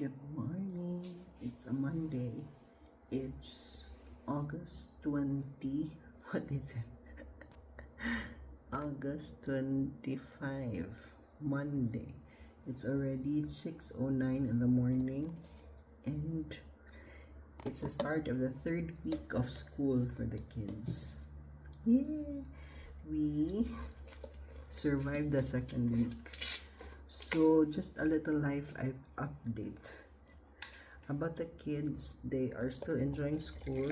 Good morning. It's a Monday. It's August 20. What is it? August 25. Monday. It's already 6:09 in the morning, and it's the start of the third week of school for the kids. Yeah. We survived the second week. So just a little life update about the kids. They are still enjoying school.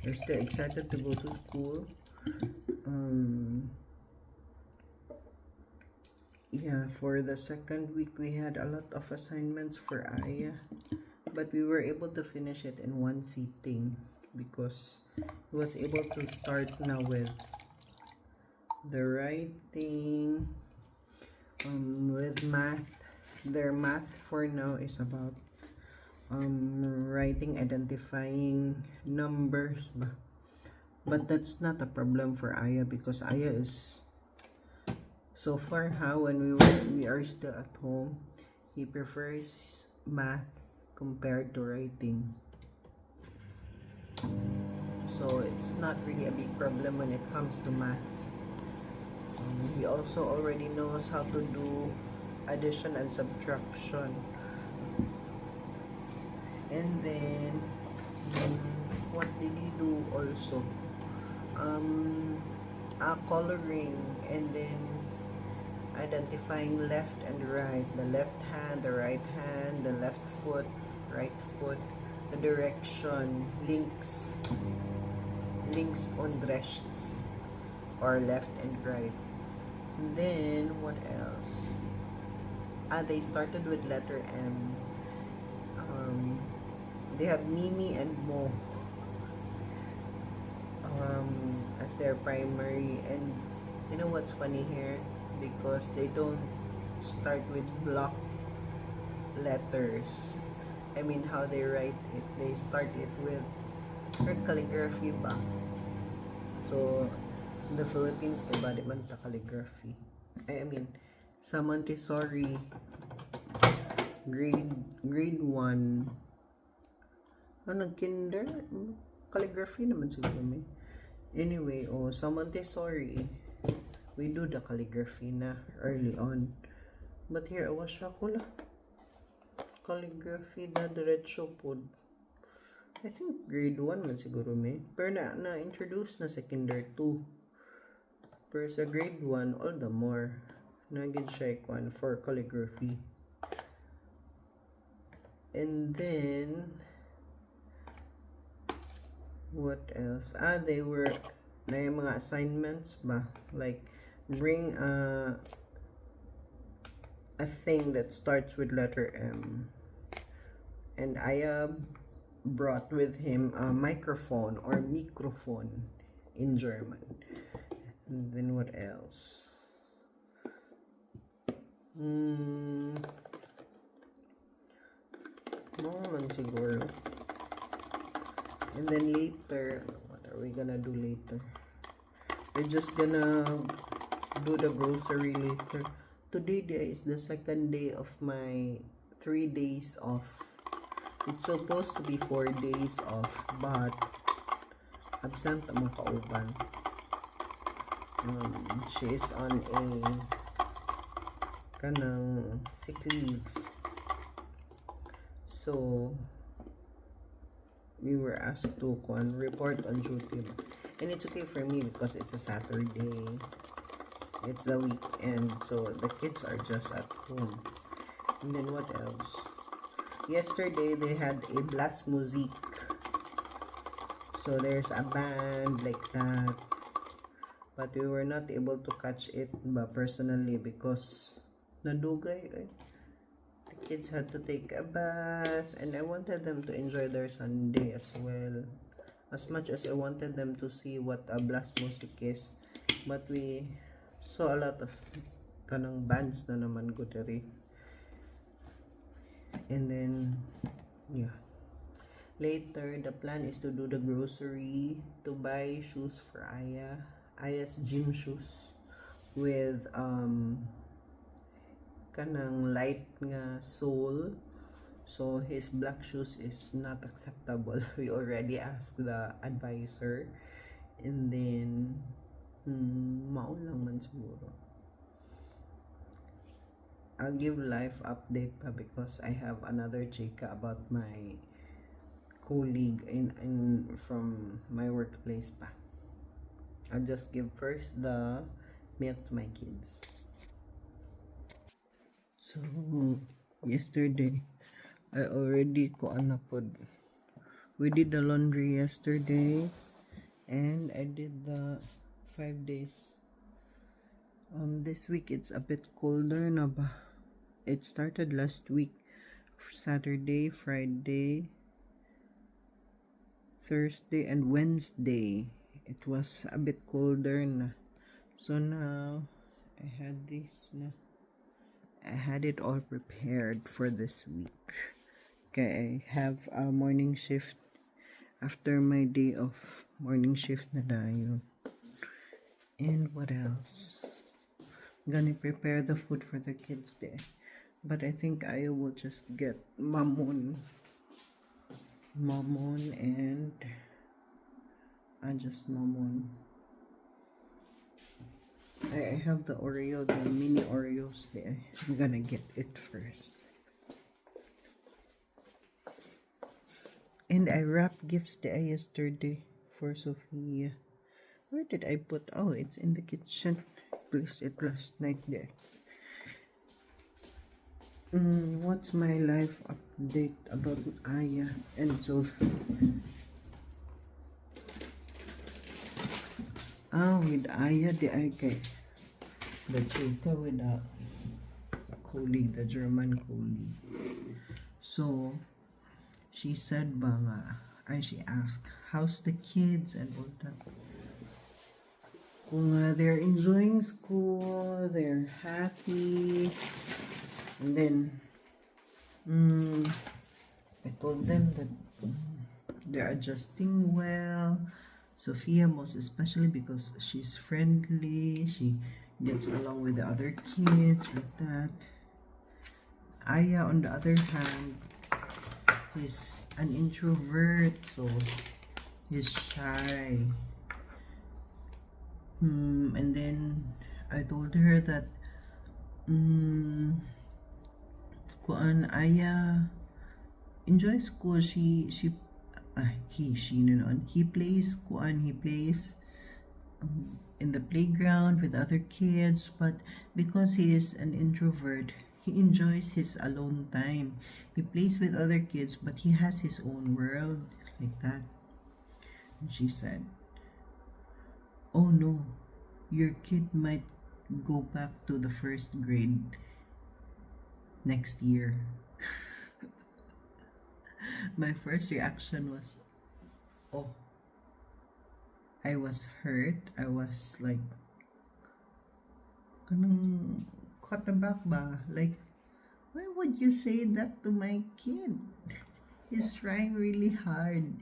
They're still excited to go to school. Yeah, for the second week we had a lot of assignments for Aya, but we were able to finish it in one sitting because he was able to start now with the writing. With math, their math for now is about writing, identifying numbers, but that's not a problem for Aya because Aya is so far when we are still at home, he prefers math compared to writing, so it's not really a big problem when it comes to math. He also already knows how to do addition and subtraction. And then, what did he do also? Coloring, and then identifying left and right. The left hand, the right hand, the left foot, right foot, the direction, links on rechts, or left and right. And then what else? They started with letter M. They have Mimi and Mo as their primary. And you know what's funny here? Because they don't start with block letters. I mean, how they write it. They start it with her calligraphy ba? So in the Philippines, diba, di man ta calligraphy. I mean, sa Montessori grade 1, nag-kinder, calligraphy naman siguro may. Anyway, sa Montessori, we do the calligraphy na early on. But here, I was shocked, wala. Calligraphy na diretso po. I think grade 1 man siguro may. Pero na-introduce na sa kinder 2. Pero sa grade 1, all the more. Naging siya one for calligraphy. And then, what else? They were na yung mga assignments ba? Like, bring a thing that starts with letter M. And Aya brought with him a microphone or microphone in German. And then what else? Man siguro. And then later, what are we gonna do later? We're just gonna do the grocery later. Today is the second day of my 3 days off. It's supposed to be 4 days off, but absent ang kauban. She is on a kanang sick leave. So we were asked to report on duty. And it's okay for me because it's a Saturday. It's the weekend, so the kids are just at home. And then what else? Yesterday they had a blast musique. So there's a band like that. But we were not able to catch it personally because nadugay. The kids had to take a bath, and I wanted them to enjoy their Sunday as well. As much as I wanted them to see what a blast music is. But we saw a lot of kanang bands na naman go diri. And then, yeah. Later, the plan is to do the grocery, to buy shoes for Aya's gym shoes with kanang light nga sole So his black shoes is not acceptable. We already asked the advisor, and then mao lang man siguro. I'll give life update pa because I have another chika about my colleague in from my workplace pa. I'll just give first the milk to my kids. So yesterday I already we did the laundry yesterday, and I did the 5 days. This week it's a bit colder na ba. It started last week, Saturday, Friday, Thursday, and Wednesday. It was a bit colder na. So now I had it all prepared for this week. Okay, I have a morning shift after my day of morning shift na dayon. And what else? Gonna prepare the food for the kids there. But I think I will just get mamon and just mamon. I have the Oreo, the mini Oreos there. I'm gonna get it first. And I wrapped gifts there yesterday for Sophia. Where did I put? Oh, it's in the kitchen. Placed it last night there. What's my life update about Aya and Sophie? With Aya, the chika with the colleague, the German colleague. So, she said she asked, how's the kids and all that? Kung they're enjoying school, they're happy. And then, I told them that they're adjusting well. Sophia, most especially because she's friendly, she gets along with the other kids like that. Aya, on the other hand, he's an introvert, so he's shy. And then I told her that Aya enjoys school. He plays in the playground with other kids, but because he is an introvert, he enjoys his alone time. He plays with other kids, but he has his own world like that. And she said, oh no, your kid might go back to the first grade next year. My first reaction was, oh, I was hurt. I was like, kanang caught aback ba? Like, why would you say that to my kid? He's trying really hard.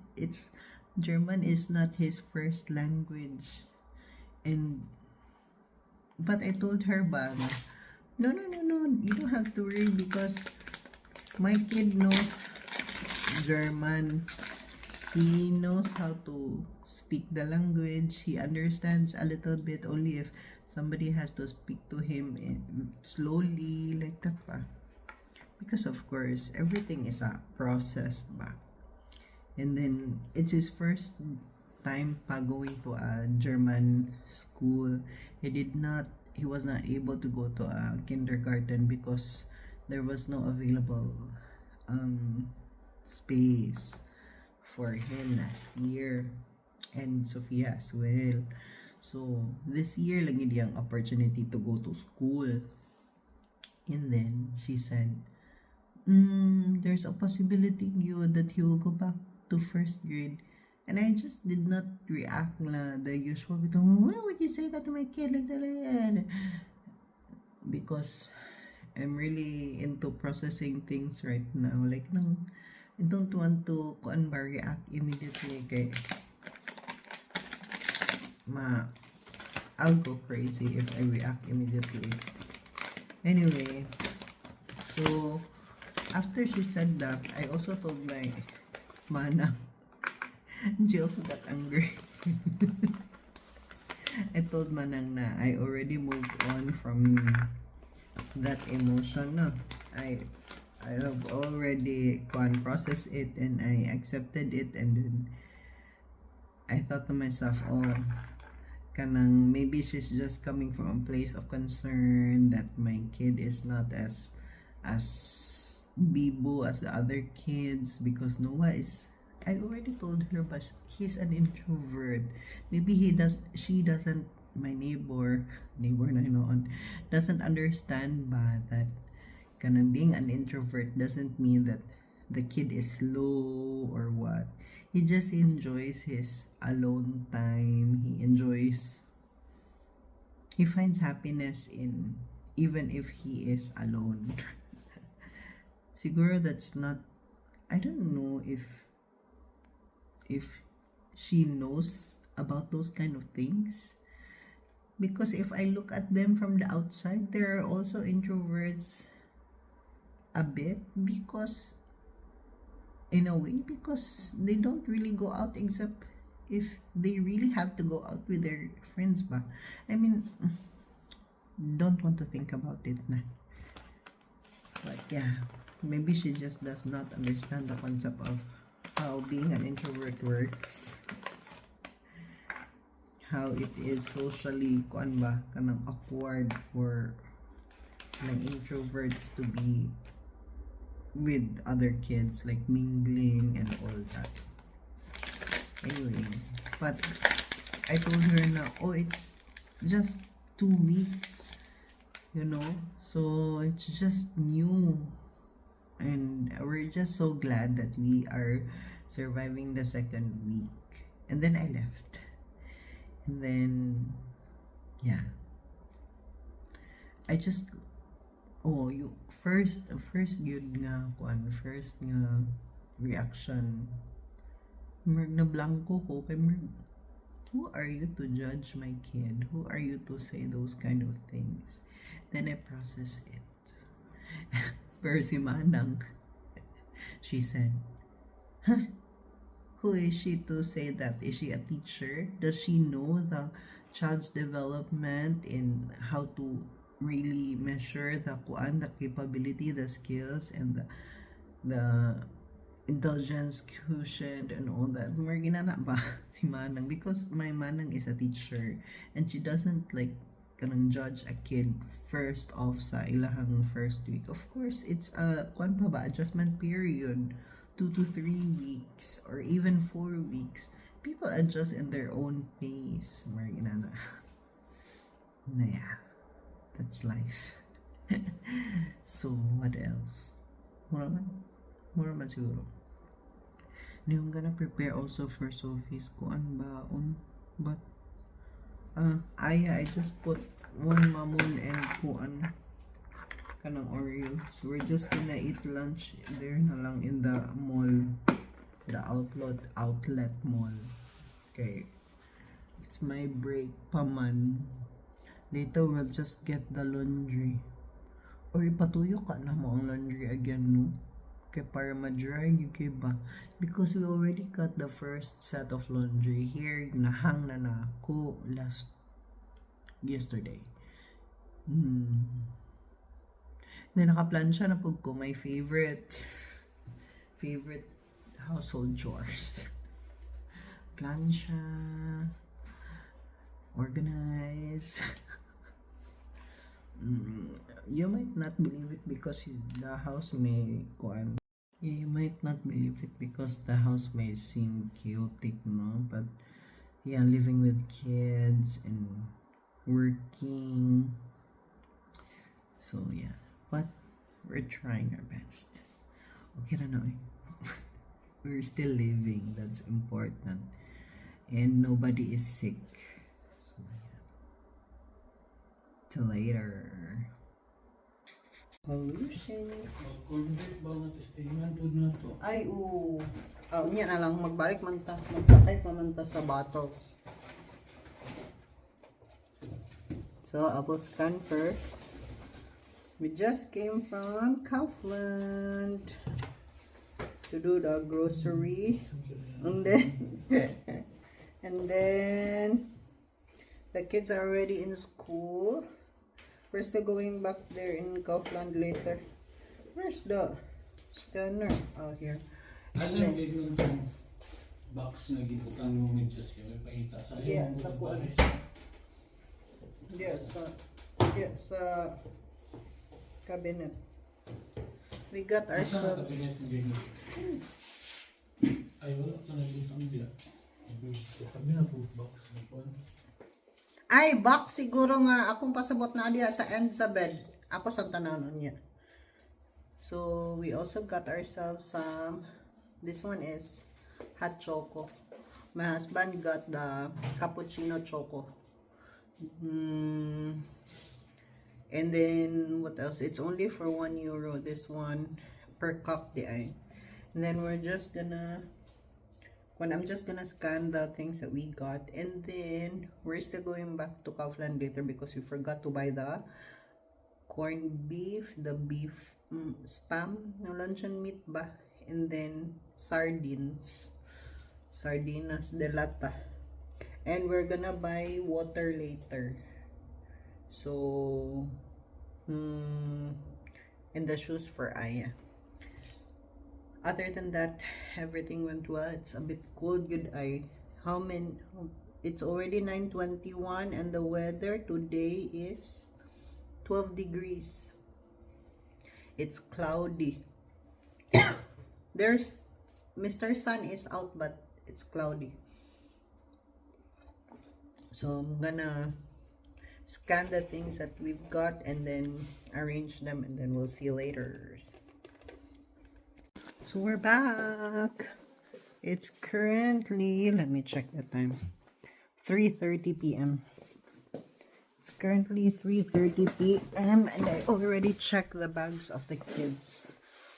German is not his first language. But I told her ba, no, you don't have to worry because my kid knows German. He knows how to speak the language. He understands a little bit only if somebody has to speak to him slowly like that pa. Because of course, everything is a process ba. And then it's his first time pa going to a German school. He was not able to go to a kindergarten because there was no available space for him last year, and Sophia as well. So this year lagi diyang opportunity to go to school. And then she said, there's a possibility that he will go back to first grade. And I just did not react na the usual. Why would you say that to my kid like that? Because I'm really into processing things right now. Like, I don't want to react immediately. Kay, I'll go crazy if I react immediately. Anyway, so after she said that, I also told my manang. She also got angry. I told manang na I already moved on from that emotion. No, I have already processed it and I accepted it, and then I thought to myself, oh, kanang maybe she's just coming from a place of concern that my kid is not as bibo as the other kids, because Noah is, I already told her, but he's an introvert. Maybe she doesn't, my neighbor na noon, doesn't understand ba that kanang being an introvert doesn't mean that the kid is slow or what. He just enjoys his alone time. He finds happiness in even if he is alone. Siguro that's not, I don't know if she knows about those kind of things, because if I look at them from the outside, there are also introverts a bit, because in a way, because they don't really go out except if they really have to go out with their friends ba. I mean, don't want to think about it na. But yeah, maybe she just does not understand the concept of how being an introvert works, how it is socially kanang awkward for ng introverts to be with other kids, like mingling and all that. Anyway, but I told her na, oh, it's just 2 weeks, so it's just new, and we're just so glad that we are surviving the 2nd week. And then I left, and then yeah, I just, you first yun nga first nga reaction, na blanco ko kay who are you to judge my kid? Who are you to say those kind of things? Then I process it. Pero si Manang, she said, huh? Who is she to say that? Is she a teacher? Does she know the child's development in how to really measure the capability, the skills, and the intelligence quotient and all that? More ginana ba si Manang, because my Manang is a teacher and she doesn't like kanang judge a kid first off sa ilahang first week. Of course, it's a adjustment period, 2 to 3 weeks or even 4 weeks. People adjust in their own pace. More ginana. Yeah. That's life. So, what else? Mura man siguro. Now, I'm gonna prepare also for Sophie's baon. But, I just put 1 mamon and kanang Oreos. We're just gonna eat lunch there na lang in the mall. The outlet mall. Okay. It's my break pa man. Later, we'll just get the laundry. Or ipatuyo ka na mo ang laundry again, no? Okay, para ma-dry, okay ba? Because we already got the first set of laundry here. Nahang na ako yesterday. Then, naka-plancha na po ko my favorite household chores. Plancha. Organize. You might not believe it because the house may you might not believe it because the house may seem chaotic, no? But yeah, living with kids and working, so yeah, but we're trying our best. Okay na no, we're still living, that's important, and nobody is sick. Till later. Pollution. Mag-convert ba nga testingan po na to? Ay, oo. Niya na lang, magbalik man ta. Magsakay pa man ta sa bottles. So, I will scan first. We just came from Kaufland to do the grocery, and then and then the kids are already in school. We're still going back there in Kaufland later. Where's the scanner? Oh, here. Asa yung big nun itong box na gibutang yung medyas kaya may paita sa Yeah, yung sa butang kuwan. Yes, sa cabinet. We got Asa na ourselves. kabinet ng big nun? Ay, wala ka na butang diya. Sa kabinet po box na kuwan. Ay, box siguro nga akong pasabot na diha sa end sa bed. Ako sa tananon niya. So, we also got ourselves some, this one is hot choco. My husband got the cappuccino choco. And then, what else? It's only for €1, this one, per cup di ay. And then, we're just gonna, I'm just gonna scan the things that we got. And then, we're still going back to Kaufland later because we forgot to buy the corned beef, the beef spam, no luncheon meat ba? And then sardinas de lata. And we're gonna buy water later. So, and the shoes for Aya. Other than that, everything went well. It's a bit cold, good eye. It's already 9:21 and the weather today is 12 degrees. It's cloudy. There's Mr. Sun is out, but it's cloudy. So I'm gonna scan the things that we've got and then arrange them, and then we'll see you later. So we're back. It's currently, let me check the time, 3:30 p.m. It's currently 3:30 p.m. and I already checked the bags of the kids.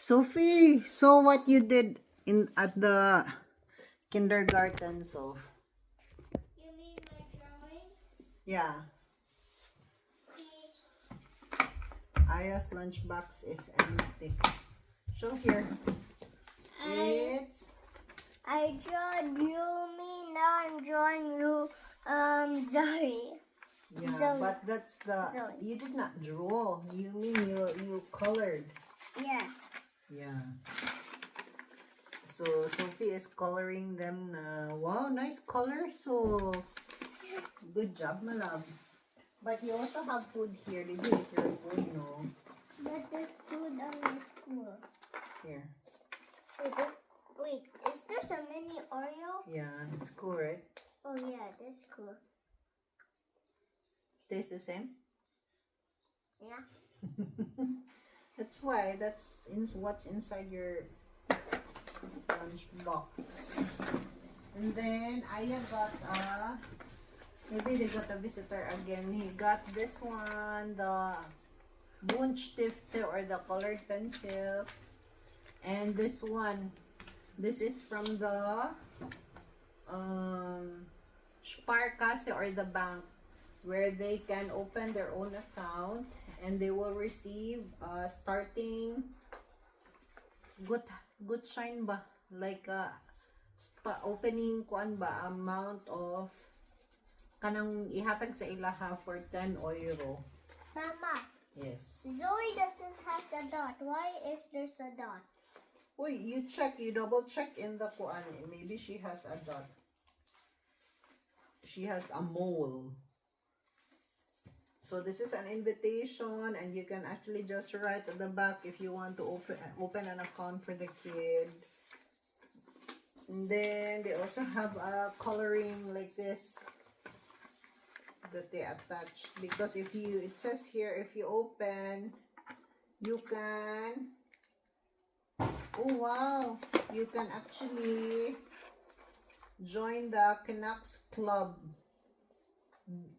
Sophie, so what you did at the kindergarten, Soph? You mean my drawing? Yeah. Aya's lunchbox is empty. Show here. I drawed you, me, now I'm drawing you, Zoe. Yeah, Zoe. but that's the, Zoe. you did not draw. You mean you colored. Yeah. Yeah. So Sophie is coloring them na. Wow, nice color. So good job, my love. But you also have food here. Did you eat your food? No. But there's food on my school. Here. Wait, is there a mini Oreo? Yeah, it's cool, right? Oh yeah, that's cool. Tastes the same? Yeah. That's why. That's what's inside your lunch box. And then Aya got maybe they got a visitor again. He got this one, the Buntstifte or the colored pencils. And this one, this is from the Sparkasse or the bank, where they can open their own account and they will receive starting good shine ba, like opening kuan ba amount of kanang ihatag sa ilaha for €10. Mama, Yes. Zoe doesn't have a dot. Why is there a dot? Uy, you double check in the kuan. Maybe she has a dot. She has a mole. So this is an invitation, and you can actually just write at the back if you want to open an account for the kid. And then they also have a coloring like this that they attach, because it says here, if you open, you can, oh wow, you can actually join the Canucks Club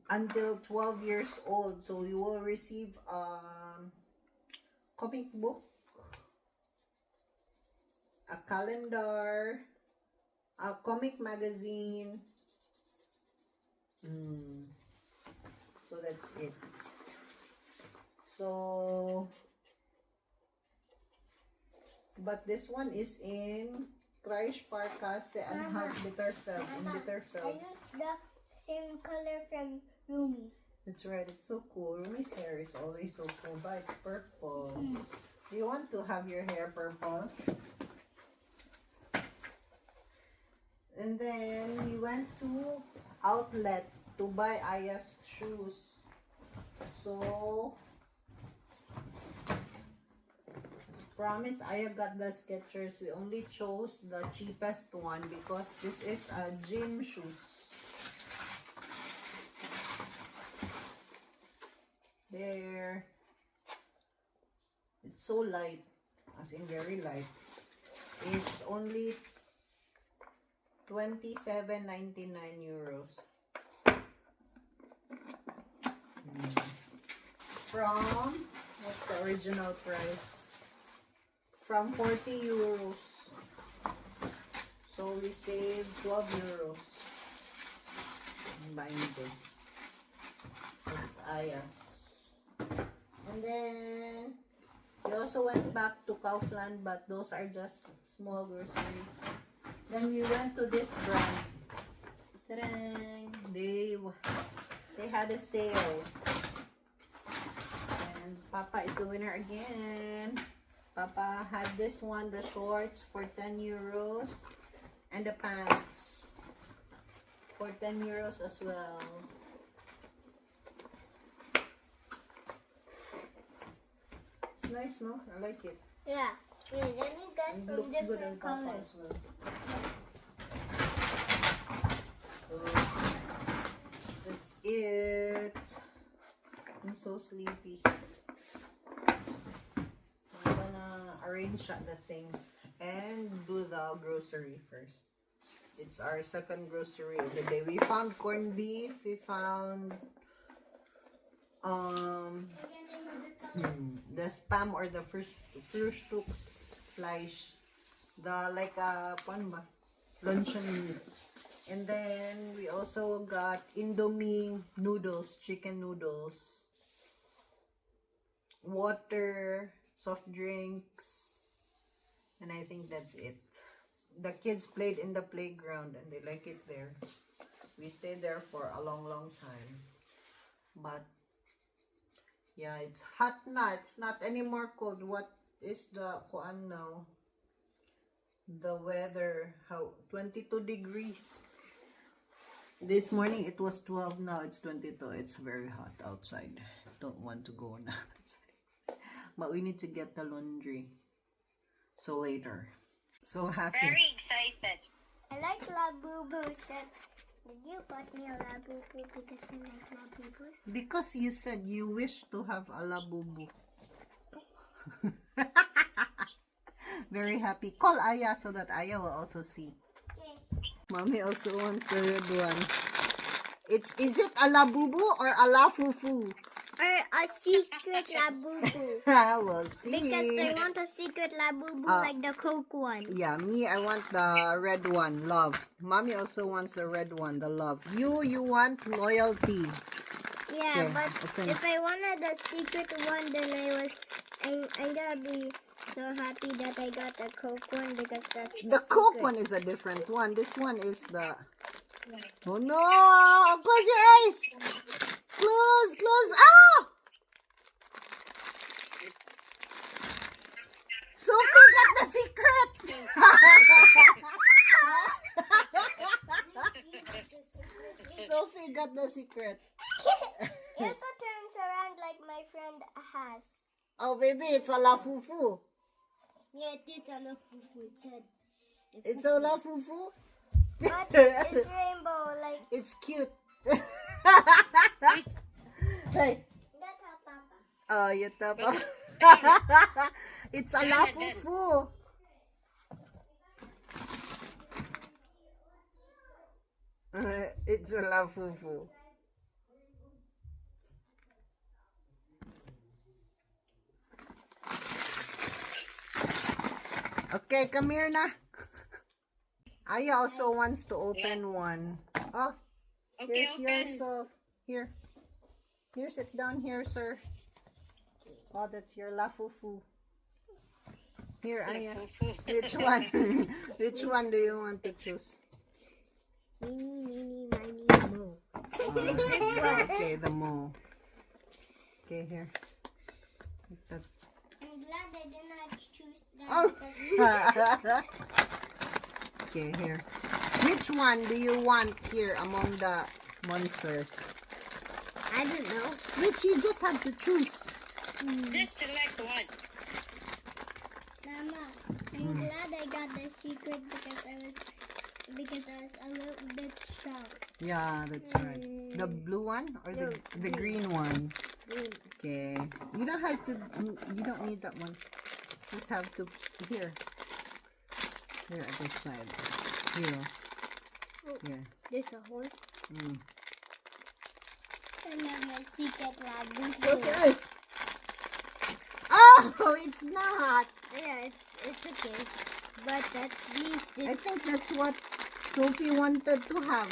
until 12 years old. So you will receive a comic book, a calendar, a comic magazine. So that's it. So, but this one is in Kreisch Parkasse and Mama, Hot Bitterfeld. In I Bitterfeld. used the same color from Rumi. That's right, it's so cool. Rumi's hair is always so cool, but it's purple. Do you want to have your hair purple? And then we went to outlet to buy Aya's shoes. So, as promised, Aya got the Skechers. We only chose the cheapest one because this is a gym shoes. There. It's so light, as in very light. It's only 27.99 euros. From, what's the original price? From 40 euros. So we saved 12 euros in buying this. It's Aya's. And then we also went back to Kaufland, but those are just small groceries. Then we went to this brand. Ta-dang! They had a sale. And Papa is the winner again. Papa had this one, the shorts for 10 euros. And the pants for 10 euros as well. It's nice, no? I like it. Yeah. Wait, let me get It some looks good on different Papa colors. as well. So, that's it. I'm so sleepy. I'm gonna arrange the things and do the grocery first. It's our second grocery of the day. We found corned beef. We found the spam or the Frühstücksfleisch, the like luncheon meat. And then we also got Indomie noodles, chicken noodles, water, soft drinks, and I think that's it. The kids played in the playground and they like it there. We stayed there for a long time, but yeah, it's hot now. It's not anymore cold. What is the kuan now? The weather, how 22 degrees. This morning it was 12, now it's 22. It's very hot outside. Don't want to go now. But we need to get the laundry. So later. So happy. Very excited. I like Labubus. Did you bought me a Labubu because you like Labubus? Because you said you wish to have a labubu. Very happy. Call Aya so that Aya will also see. Okay. Mommy also wants the red one. Is it a labubu or a lafufu? Or a secret Labubu. We'll see. Because I want a secret Labubu like the Coke one. Yeah, me, I want the red one, love. Mommy also wants the red one, the love. You want loyalty. Yeah, Okay, but okay. if I wanted the secret one, then I'm gonna be so happy that I got the Coke one because that's The Coke secret. one is a different one. This one is the... Oh no! Close your eyes! Close! Ah! Sophie got the secret! Sophie got the secret. It also turns around like my friend has. Oh baby, it's a lafufu. Yeah, it is a Labubu. It's a lafufu. But it's rainbow, like It's cute. Hey. that's how Papa. Oh, you tapa. It's a lafufu. It's a lafufu. Okay, come here na. Aya also wants to open one. Oh, Okay, here's open. yours. Here. Here, sit down here, sir. Oh, that's your lafufu. Here, Aya. Fufu. Which one? Which one do you want to choose? Meeny, miny, mo. Okay, the mo. Okay, here. Like that. I'm glad I did not choose that Oh. because Okay, here. Which one do you want here among the monsters? I don't know. Which you just have to choose. Just select one. Mama, I'm glad I got the secret because I was a little bit shocked. Yeah, that's right. The blue one or the green one? Green. Okay. You don't have to. You don't need that one. Just have to here. Here at this side. Here. Here. There's a hole. Mm. I love my secret lab. Close your eyes. Oh, it's not. Yeah, it's okay. But at least I it's think that's what Sophie wanted to have.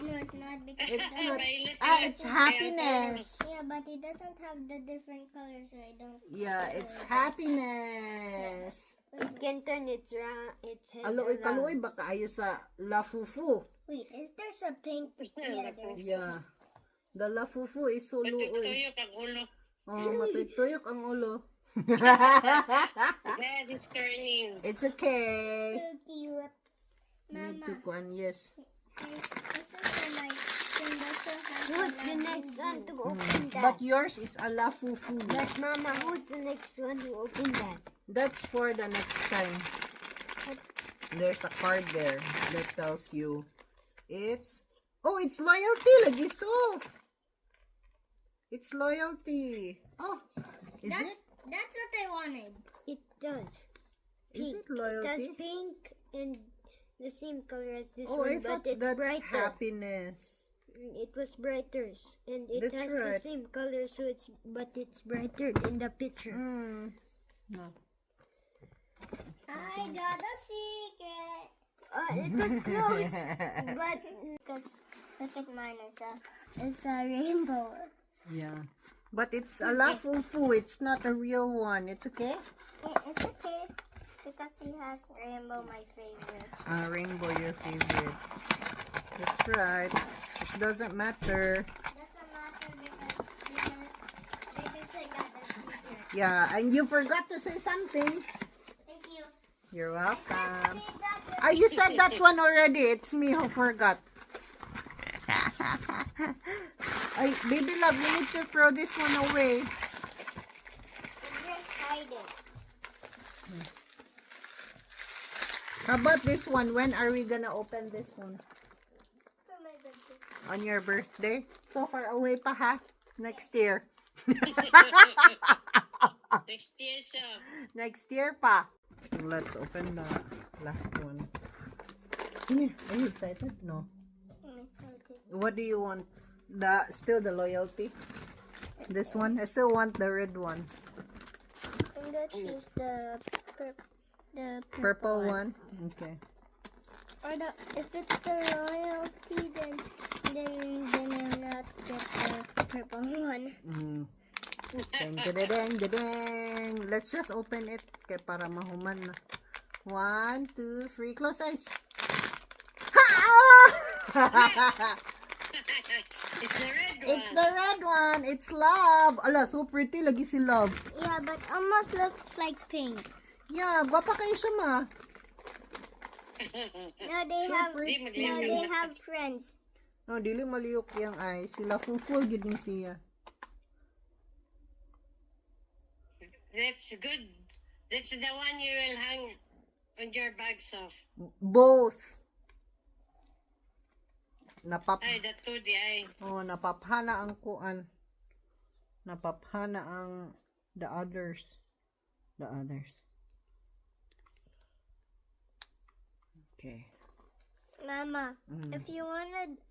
no, it's not because It's it not. doesn't- It's happiness. Yeah, but it doesn't have the different colors, so I don't. Yeah, it's happiness. It can turn its round. Its head Aloy around. kaloy baka ayo sa lafufu. Wait, is there a pink? Yeah, there's. Yeah. The lafufu is so luoy. Matutuyok ang ulo. Oh, matuyok ang ulo. That is turning. It's okay. So cute. Need Mama, to kuan, yes. this is for my friend also has Who's a the lab next in one blue. to open that? But yours is a lafufu. But Mama, who's the next one to open that? That's for the next time. There's a card there that tells you it's it's loyalty lagi soft. It's loyalty. Oh, is it? That's what I wanted. It does. Is it It does loyalty? pink and the same color as this Oh, I one, thought but it's that's brighter. happiness. It was brighter, and it That's has right. the same color, so it's brighter in the picture. Mm. No. I got a secret. It was close, but Because look at mine. It's a rainbow. Yeah. But it's a lafufu. It's not a real one. It's okay? Yeah, it's okay because he has rainbow, my favorite. Rainbow, your favorite. That's right. It doesn't matter. Doesn't matter because I got the secret. Yeah, and you forgot to say something. Thank you. You're welcome. See that? Ah, you said that one already. It's me who forgot. Ay, baby love, you need to throw this one away. Just hide it. How about this one? When are we gonna open this one? For my birthday. On your birthday? So far away pa ha? Next year. Next year siya. Next year pa. Let's open the last one. Here, are you excited? No. I'm excited. What do you want? Still the loyalty? This one? I still want the red one. I'm gonna choose the Purple one? Okay. Or if it's the royalty, then I'm not get the purple one. Mm. Deng, deng, deng, deng, deng. Let's just open it kay para mahuman na. 1, 2, 3, close eyes. Ha! It's the red one. It's the red one. It's Love. Ala, so pretty lagi si Love. Yeah, but almost looks like pink. Yeah, gwapa kayo siya ma. No, they So have pretty. no, they have friends. No, dili maliyok yung eyes. Sila full gid ni siya. That's good. That's the one you will hang on your bags of. Both. Ay, the two di ay. Napaphana ang kuan. Napaphana ang the others. The others. Okay. Mama, if you wanted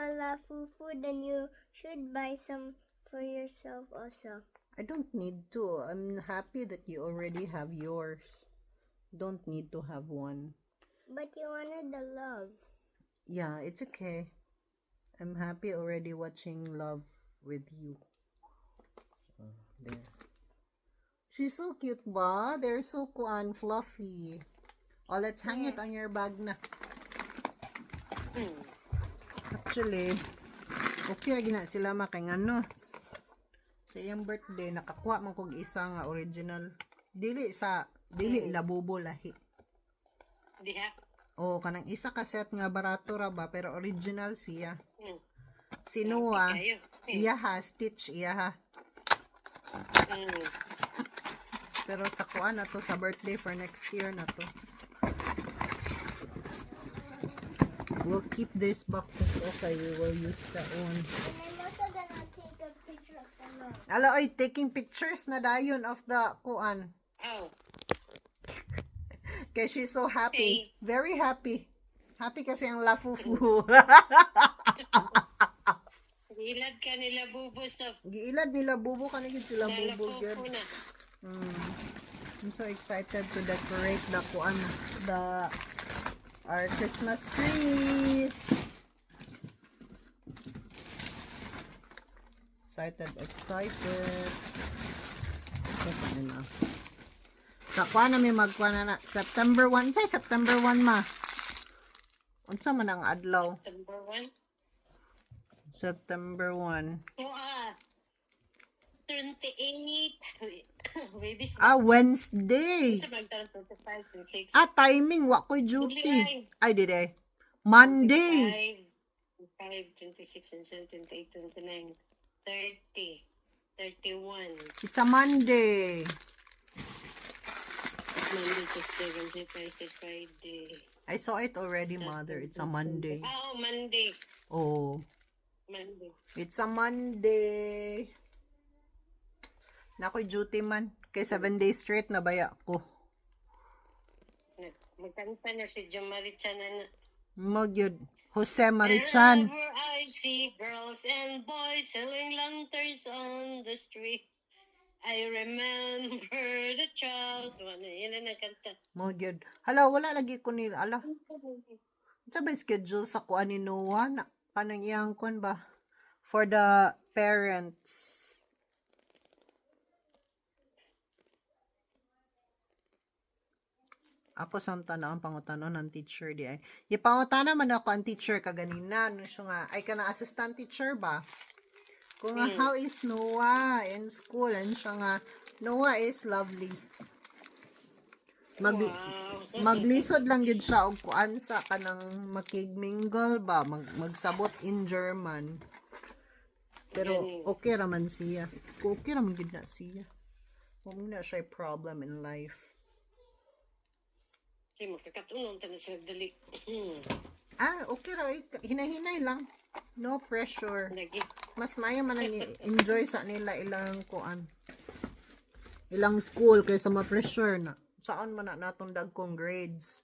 a lafufu, then you should buy some for yourself also. I don't need to. I'm happy that you already have yours. Don't need to have one. But you wanted the love. Yeah, it's okay. I'm happy already watching Love with you. There. She's so cute ba? They're so fluffy. Oh, let's hang it on your bag na. Actually, okay lagi na sila makay ano. Sa iyang birthday, nakakuha man kog isa nga original. Dili labubo lahi. Diha. Oh, kanang isa ka set nga barato ra ba, pero original siya. Hmm. Si Noah, Kayo. iya ha, stitch iya ha. Hmm. Pero sa kuan na to, sa birthday for next year na to. We'll keep these boxes okay. We will use that one. And I'm also gonna take a picture of the mom. Ala, oy, taking pictures na dayon of the kuan. Oh. Kaya she's so happy. Okay. Very happy. Happy kasi ang lafufu. Gilad ka nila bubo sa Giilad nila bubo ka na sila bubo. nalafufu na. I'm so excited to decorate the kuan, our Christmas tree. Excited. Kasi na. Sa kuan na may magkuan na September 1. Say September 1 ma. Unsa man ang adlaw? Number 1. September 1. Oh, 28. Baby, Wednesday. sa magdala 25, 26. Timing wa ko'y duty. Ay, di day. Monday. 5, 26, and 7, 28, 29, 30, 31. It's a Monday. Monday, Tuesday, Wednesday, Thursday, Friday. I saw it already, mother. It's a Monday. Oh, Monday. Oh, Monday. it's a Monday. Nako'y duty man. Kay 7 days straight na baya ko. Magkanta na si John Marichan na. Magyud. Jose Marichan. Whenever I see girls and boys selling lanterns on the street, I remember the child. Yan ang kanta. Magyud. Hala, wala lagi ko nila. Ala, sa ba schedule sa kuan ni Noah? Kanang iyang kuan ba? For the parents. Ako santa na ang pangutanon ng teacher di ay. Ipangutana man ako ang teacher kaganina. No siya nga, ay ka na assistant teacher ba? Kung nga, how is Noah in school? And siya nga, Noah is lovely. Wow. Maglisod lang yun siya og kuan sa kanang makigmingle ba? Magsabot in German. Pero okay raman siya. Okay raman gid na siya. Huwag na siya problem in life. Kasi makakatunon ta na sila dali. Okay ra. Hinay-hinay lang. No pressure. Lagi. Mas maya man ang enjoy sa nila ilang kuan. Ilang school kaysa ma-pressure na. Saan man na natundag kong grades.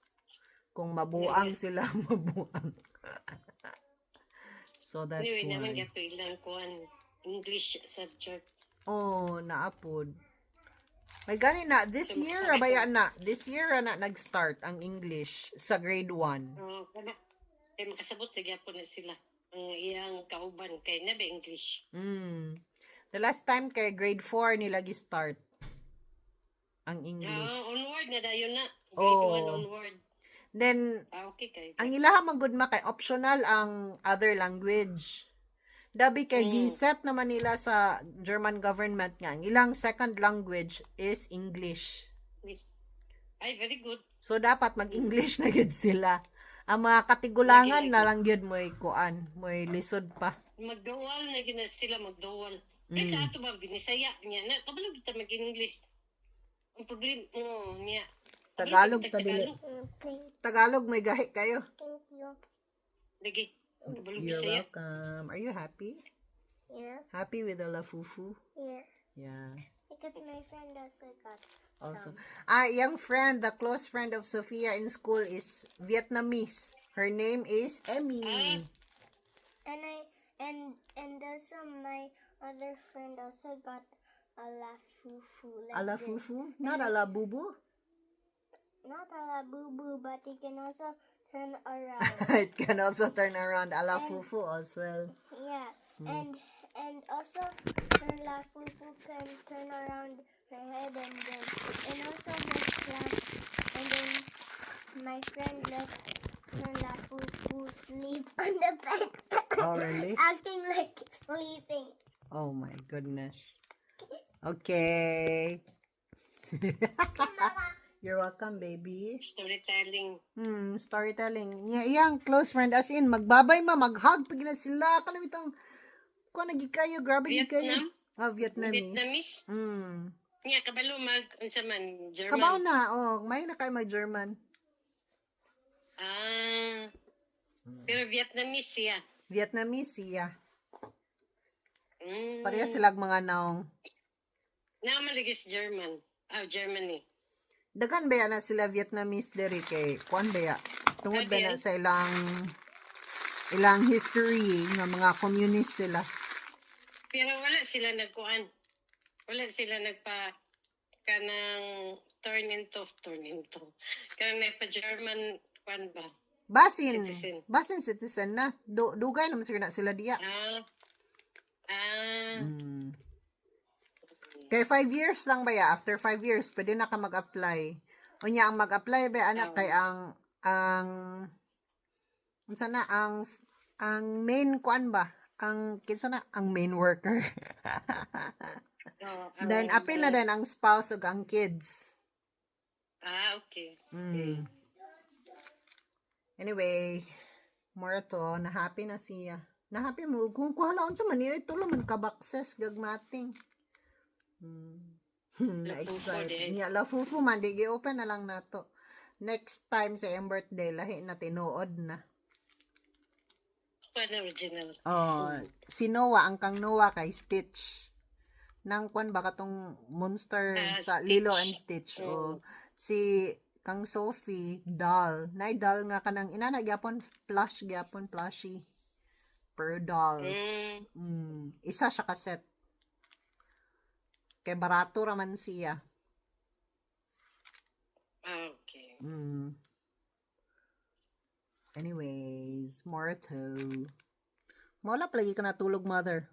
Kung mabuang sila, mabuang. So that's Anyway, naman why. gato ilang kuan English subject. Oh, naapod. May gani na, this So, year, sabi abaya na. This year na nag-start ang English sa grade 1. Kana. Kaya makasabot na gyapon na sila. Ang iyang kauban kay nabe English. The last time kay grade 4 nila gi-start ang English. Onward na dayon na. Oh. Grade 1 onward. Then, Okay kay. ang ilaha magud ma kay optional ang other language. Dabi kay giset naman nila sa German government nga ang ilang second language is English. Yes. Ay, very good. So dapat mag-English na gid sila. Ang mga katigulangan Lagi. na lang gyud mo'y kuan, mo'y lisod pa. Magdawal na gina sila magdawal. Kasi sa ato ba binisaya niya na kabalo ta mag-English. Ang problem niya. Tagalog ta dili. Okay, Tagalog may gahi kayo. thank you. Lagi. Kabalo You're bisaya. welcome. Are you happy? Yeah, Happy with the lafufu? yeah. Yeah. Because my friend also got Also, young friend, the close friend of Sophia in school is Vietnamese. Her name is Emmy. and also my other friend also got a la fufu. Like A la this. fufu? Not a la bubu? Not a la boo boo, but it can also turn around. It can also turn around a la fufu as well. Yeah, And also, her La Fufu can turn around her head and also her class. And then my friend let her La Fufu sleep on the bed. Oh, really? Acting like sleeping. Oh my goodness. Okay. You're welcome, baby. Storytelling. Storytelling. Yang close friend as in magbabay maghug pag na sila kanang ko nagi kayo, grabe gid kayo. Vietnam? Vietnamese. Vietnamese? Nga, kabalo unsa man, German. Kabaw na, may na kayo mag-German. Pero Vietnamese siya. Vietnamese siya. Mm. Pareha silag mga naong. Namaligis German. Germany. Dagan ba na sila Vietnamese diri kay kuan ba ya? Tungod ba na sa ilang history nga mga communist sila. Pero wala sila nagkuan. Wala sila nagpa kanang turn into. Kanang nagpa-German kuan ba? Basin Citizen. citizen na. Dugay naman sila diya. Kay 5 years lang ba ya? After 5 years, pwede na ka mag-apply. Unya ang mag-apply ba anak kay ang unsa na ang main kuan ba? Ang kinsa na ang main worker. Then apil na din ang spouse ug ang kids. Okay. Anyway, more to na happy na siya. Na happy mo kung kuhala unsa man ito man ka boxes gagmating. Na-excite. Niya, La Fufu man, di gi-open na lang nato. Next time sa iyang birthday, lahi na tinuod na. Kuan original. Si Noah, ang kang Noah kay Stitch. Nang kwan ba katong monster sa Stitch. Lilo and Stitch. Si kang Sophie, doll. Nay doll nga kanang inana gyapon plushie. Per dolls. Isa siya kaset. Kay barato raman siya. Okay. Anyways, more to. Mawala palagi ka natulog, mother.